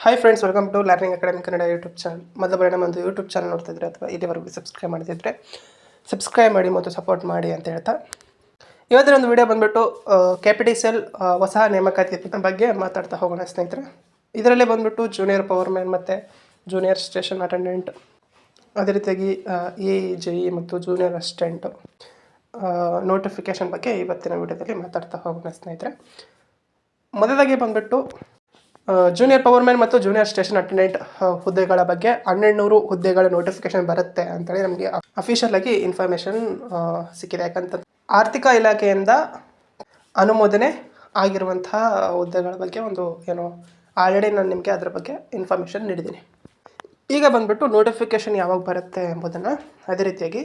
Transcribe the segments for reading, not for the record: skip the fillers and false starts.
Hi friends, welcome to learning academy Kannada YouTube channel. ಮೊದಲ ಬಾರಿ ನಮ್ಮದು ಯೂಟ್ಯೂಬ್ ಚಾನಲ್ ನೋಡ್ತಿದ್ರೆ ಅಥವಾ ಇಲ್ಲಿವರೆಗೂ ಸಬ್ಸ್ಕ್ರೈಬ್ ಮಾಡ್ತಿದ್ರೆ ಸಬ್ಸ್ಕ್ರೈಬ್ ಮಾಡಿ ಮತ್ತು ಸಪೋರ್ಟ್ ಮಾಡಿ ಅಂತ ಹೇಳ್ತಾ ಇವತ್ತಿನ ಒಂದು ವಿಡಿಯೋ ಬಂದುಬಿಟ್ಟು KPTCL ಹೊಸ ನೇಮಕಾತಿ ಬಗ್ಗೆ ಮಾತಾಡ್ತಾ ಹೋಗೋಣ ಸ್ನೇಹಿತರೆ. ಇದರಲ್ಲಿ ಬಂದುಬಿಟ್ಟು ಜೂನಿಯರ್ ಪವರ್ಮ್ಯಾನ್ ಮತ್ತು ಜೂನಿಯರ್ ಸ್ಟೇಷನ್ ಅಟೆಂಡೆಂಟ್, ಅದೇ ರೀತಿಯಾಗಿ JE ಮತ್ತು ಜೂನಿಯರ್ ಅಸಿಸ್ಟೆಂಟ್ ನೋಟಿಫಿಕೇಷನ್ ಬಗ್ಗೆ ಇವತ್ತಿನ ವಿಡಿಯೋದಲ್ಲಿ ಮಾತಾಡ್ತಾ ಹೋಗೋಣ ಸ್ನೇಹಿತರೆ. ಮೊದಲಾಗಿ ಬಂದುಬಿಟ್ಟು ಜೂನಿಯರ್ ಪವರ್ಮ್ಯಾನ್ ಮತ್ತು ಜೂನಿಯರ್ ಸ್ಟೇಷನ್ ಅಟೆಂಡೆಂಟ್ ಹುದ್ದೆಗಳ ಬಗ್ಗೆ 1200 ಹುದ್ದೆಗಳ ನೋಟಿಫಿಕೇಶನ್ ಬರುತ್ತೆ ಅಂತೇಳಿ ನಮಗೆ ಅಫಿಷಿಯಲ್ ಆಗಿ ಇನ್ಫಾರ್ಮೇಷನ್ ಸಿಕ್ಕಿದೆ. ಯಾಕಂತ ಆರ್ಥಿಕ ಇಲಾಖೆಯಿಂದ ಅನುಮೋದನೆ ಆಗಿರುವಂತಹ ಹುದ್ದೆಗಳ ಬಗ್ಗೆ ಆಲ್ರೆಡಿ ನಾನು ನಿಮಗೆ ಅದರ ಬಗ್ಗೆ ಇನ್ಫಾರ್ಮೇಷನ್ ನೀಡಿದ್ದೀನಿ. ಈಗ ಬಂದುಬಿಟ್ಟು ನೋಟಿಫಿಕೇಷನ್ ಯಾವಾಗ ಬರುತ್ತೆ ಎಂಬುದನ್ನು, ಅದೇ ರೀತಿಯಾಗಿ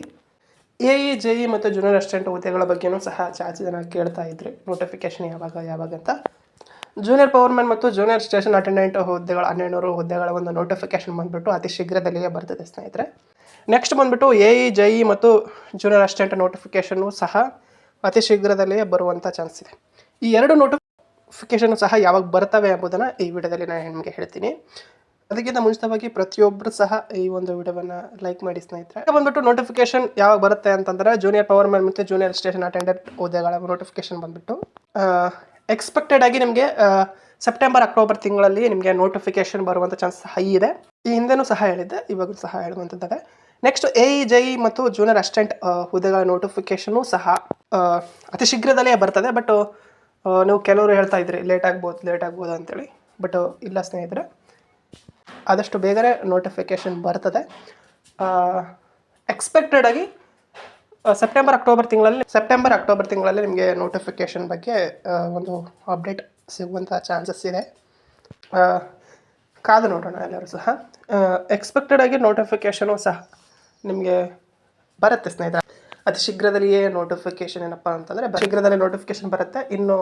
JE ಮತ್ತು ಜೂನಿಯರ್ ಅಸಿಸ್ಟೆಂಟ್ ಹುದ್ದೆಗಳ ಬಗ್ಗೆಯೂ ಸಹ ಜಾಸ್ತಿ ಜನ ಕೇಳ್ತಾ ಇದ್ರಿ, ನೋಟಿಫಿಕೇಷನ್ ಯಾವಾಗ ಅಂತ. ಜೂನಿಯರ್ ಪವರ್ಮ್ಯಾನ್ ಮತ್ತು ಜೂನಿಯರ್ ಸ್ಟೇಷನ್ ಅಟೆಂಡೆಂಟ್ ಹುದ್ದೆಗಳ 1200 ಹುದ್ದೆಗಳ ಒಂದು ನೋಟಿಫಿಕೇಷನ್ ಬಂದುಬಿಟ್ಟು ಅತಿ ಶೀಘ್ರದಲ್ಲಿಯೇ ಬರ್ತದೆ ಸ್ನೇಹಿತರೆ. ನೆಕ್ಸ್ಟ್ ಬಂದುಬಿಟ್ಟು JE ಮತ್ತು ಜೂನಿಯರ್ ಅಸಿಸ್ಟೆಂಟ್ ನೋಟಿಫಿಕೇಷನ್ನು ಸಹ ಅತಿ ಶೀಘ್ರದಲ್ಲಿಯೇ ಬರುವಂಥ ಚಾನ್ಸ್ ಇದೆ. ಈ ಎರಡು ನೋಟಿಫಿಕೇಷನ್ ಸಹ ಯಾವಾಗ ಬರ್ತವೆ ಎಂಬುದನ್ನು ಈ ವಿಡಿಯೋದಲ್ಲಿ ನಾನು ನಿಮಗೆ ಹೇಳ್ತೀನಿ. ಅದಕ್ಕಿಂತ ಮುಂಚಿತವಾಗಿ ಪ್ರತಿಯೊಬ್ಬರು ಸಹ ಈ ಒಂದು ವಿಡಿಯೋವನ್ನು ಲೈಕ್ ಮಾಡಿ ಸ್ನೇಹಿತರೆ. ಬಂದುಬಿಟ್ಟು ನೋಟಿಫಿಕೇಷನ್ ಯಾವಾಗ ಬರುತ್ತೆ ಅಂತಂದರೆ, ಜೂನಿಯರ್ ಪವರ್ಮ್ಯಾನ್ ಮತ್ತು ಜೂನಿಯರ್ ಸ್ಟೇಷನ್ ಅಟೆಂಡೆಂಟ್ ಹುದ್ದೆಗಳ ನೋಟಿಫಿಕೇಷನ್ ಬಂದುಬಿಟ್ಟು ಎಕ್ಸ್ಪೆಕ್ಟೆಡ್ ಆಗಿ ನಿಮಗೆ ಸೆಪ್ಟೆಂಬರ್ ಅಕ್ಟೋಬರ್ ತಿಂಗಳಲ್ಲಿ ನಿಮಗೆ ನೋಟಿಫಿಕೇಷನ್ ಬರುವಂಥ ಚಾನ್ಸ್ ಹೈ ಇದೆ. ಈ ಹಿಂದೆನೂ ಸಹ ಹೇಳಿದ್ದೆ, ಇವಾಗೂ ಸಹ ಹೇಳುವಂಥದ್ದೇ. ನೆಕ್ಸ್ಟ್ JE ಮತ್ತು ಜೂನಿಯರ್ ಅಸಿಸ್ಟೆಂಟ್ ಹುದ್ದೆಗಳ ನೋಟಿಫಿಕೇಷನು ಸಹ ಅತಿ ಶೀಘ್ರದಲ್ಲೇ ಬರ್ತದೆ. ಬಟ್ ನೀವು ಕೆಲವರು ಹೇಳ್ತಾ ಇದ್ರಿ ಲೇಟ್ ಆಗ್ಬೋದು ಅಂತೇಳಿ. ಬಟ್ ಇಲ್ಲ ಸ್ನೇಹಿತರೆ, ಆದಷ್ಟು ಬೇಗನೆ ನೋಟಿಫಿಕೇಷನ್ ಬರ್ತದೆ. ಎಕ್ಸ್ಪೆಕ್ಟೆಡ್ ಆಗಿ ಸೆಪ್ಟೆಂಬರ್ ಅಕ್ಟೋಬರ್ ತಿಂಗಳಲ್ಲಿ ನಿಮಗೆ ನೋಟಿಫಿಕೇಷನ್ ಬಗ್ಗೆ ಒಂದು ಅಪ್ಡೇಟ್ ಸಿಗುವಂಥ ಚಾನ್ಸಸ್ ಇದೆ. ಕಾದು ನೋಡೋಣ ಎಲ್ಲರೂ ಸಹ. ಎಕ್ಸ್ಪೆಕ್ಟೆಡ್ ಆಗಿ ನೋಟಿಫಿಕೇಷನು ಸಹ ನಿಮಗೆ ಬರುತ್ತೆ ಸ್ನೇಹಿತರೆ. ಅತಿ ಶೀಘ್ರದಲ್ಲಿಯೇ ನೋಟಿಫಿಕೇಷನ್ ಏನಪ್ಪ ಅಂತಂದರೆ ಶೀಘ್ರದಲ್ಲೇ ನೋಟಿಫಿಕೇಷನ್ ಬರುತ್ತೆ. ಇನ್ನು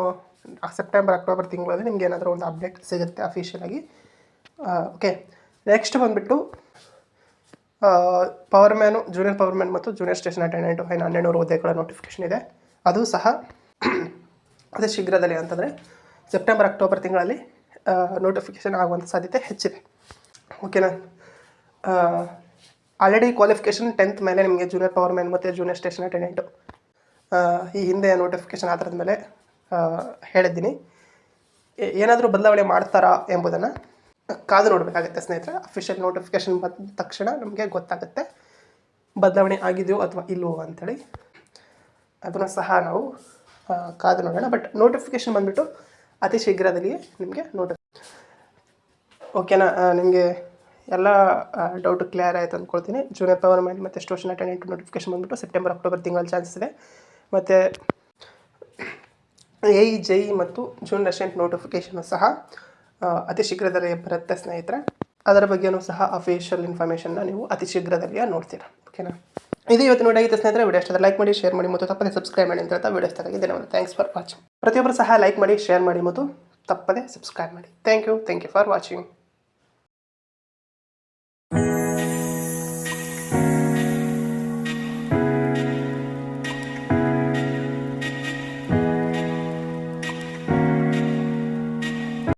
ಸೆಪ್ಟೆಂಬರ್ ಅಕ್ಟೋಬರ್ ತಿಂಗಳಲ್ಲಿ ನಿಮ್ಗೆ ಏನಾದರೂ ಒಂದು ಅಪ್ಡೇಟ್ ಸಿಗುತ್ತೆ ಅಫಿಷಿಯಲ್ ಆಗಿ. ಓಕೆ, ನೆಕ್ಸ್ಟ್ ಬಂದುಬಿಟ್ಟು ಜೂನಿಯರ್ ಪವರ್ಮ್ಯಾನ್ ಮತ್ತು ಜೂನಿಯರ್ ಸ್ಟೇಷನ್ ಅಟೆಂಡೆಂಟ್ 1200 ಹುದ್ದೆಗಳ ನೋಟಿಫಿಕೇಷನ್ ಇದೆ. ಅದು ಸಹ ಅತಿ ಶೀಘ್ರದಲ್ಲಿ ಅಂತಂದರೆ ಸೆಪ್ಟೆಂಬರ್ ಅಕ್ಟೋಬರ್ ತಿಂಗಳಲ್ಲಿ ನೋಟಿಫಿಕೇಷನ್ ಆಗುವಂಥ ಸಾಧ್ಯತೆ ಹೆಚ್ಚಿದೆ. ಓಕೆನಾ. ಆಲ್ರೆಡಿ ಕ್ವಾಲಿಫಿಕೇಷನ್ 10th ಮೇಲೆ ನಿಮಗೆ ಜೂನಿಯರ್ ಪವರ್ಮ್ಯಾನ್ ಮತ್ತು ಜೂನಿಯರ್ ಸ್ಟೇಷನ್ ಅಟೆಂಡೆಂಟು ಈ ಹಿಂದೆ ನೋಟಿಫಿಕೇಷನ್ ಆಧಾರದ ಮೇಲೆ ಹೇಳಿದ್ದೀನಿ. ಏನಾದರೂ ಬದಲಾವಣೆ ಮಾಡ್ತಾರಾ ಎಂಬುದನ್ನು ಕಾದು ನೋಡಬೇಕಾಗುತ್ತೆ ಸ್ನೇಹಿತರೆ. ಅಫಿಷಿಯಲ್ ನೋಟಿಫಿಕೇಷನ್ ಬಂದ ತಕ್ಷಣ ನಮಗೆ ಗೊತ್ತಾಗುತ್ತೆ ಬದಲಾವಣೆ ಆಗಿದೆಯೋ ಅಥವಾ ಇಲ್ಲವೋ ಅಂಥೇಳಿ. ಅದನ್ನು ಸಹ ನಾವು ಕಾದು ನೋಡೋಣ. ಬಟ್ ನೋಟಿಫಿಕೇಷನ್ ಬಂದುಬಿಟ್ಟು ಅತಿ ಶೀಘ್ರದಲ್ಲಿಯೇ ನಿಮಗೆ ಓಕೆನಾ. ನಿಮಗೆ ಎಲ್ಲ ಡೌಟು ಕ್ಲಿಯರ್ ಆಯಿತು ಅಂದ್ಕೊಳ್ತೀನಿ. ಜೂನಿಯರ್ ಪವರ್ಮ್ಯಾನ್ ಮತ್ತು ಸ್ಟೇಷನ್ ಅಟೆಂಡೆಂಟ್ ನೋಟಿಫಿಕೇಷನ್ ಬಂದುಬಿಟ್ಟು ಸೆಪ್ಟೆಂಬರ್ ಅಕ್ಟೋಬರ್ ತಿಂಗಳಲ್ಲಿ ಚಾನ್ಸಸ್ ಇದೆ. ಮತ್ತು JE ಮತ್ತು ಜೂನಿಯರ್ ಅಸಿಸ್ಟೆಂಟ್ ನೋಟಿಫಿಕೇಷನ್ ಸಹ ಅತಿ ಶೀಘ್ರದಲ್ಲೇ ಬರುತ್ತೆ ಸ್ನೇಹಿತರೆ. ಅದರ ಬಗ್ಗೆಯೂ ಸಹ ಅಫಿಷಿಯಲ್ ಇನ್ಫಾರ್ಮೇಷನ್ನ ನೀವು ಅತಿ ಶೀಘ್ರದಲ್ಲಿಯೇ ನೋಡ್ತೀರಾ. ಓಕೆನಾ. ಇದು ಇವತ್ತಿನ ವಿಡಿಯೋ ಆಗಿತ್ತು ಸ್ನೇಹಿತರೆ. ವಿಡಿಯೋ ಇಷ್ಟ ಲೈಕ್ ಮಾಡಿ, ಶೇರ್ ಮಾಡಿ ಮತ್ತು ತಪ್ಪದೆ ಸಬ್ಸ್ಕ್ರೈಬ್ ಮಾಡಿ ಅಂತ ಹೇಳ್ತಾ ವಿಡಿಯೋ ಇಷ್ಟ ಆಗಿದೆ. Thanks for watching. ಪ್ರತಿಯೊಬ್ಬರು ಸಹ ಲೈಕ್ ಮಾಡಿ, ಶೇರ್ ಮಾಡಿ ಮತ್ತು ತಪ್ಪದೆ ಸಬ್ಸ್ಕ್ರೈಬ್ ಮಾಡಿ. Thank you for watching.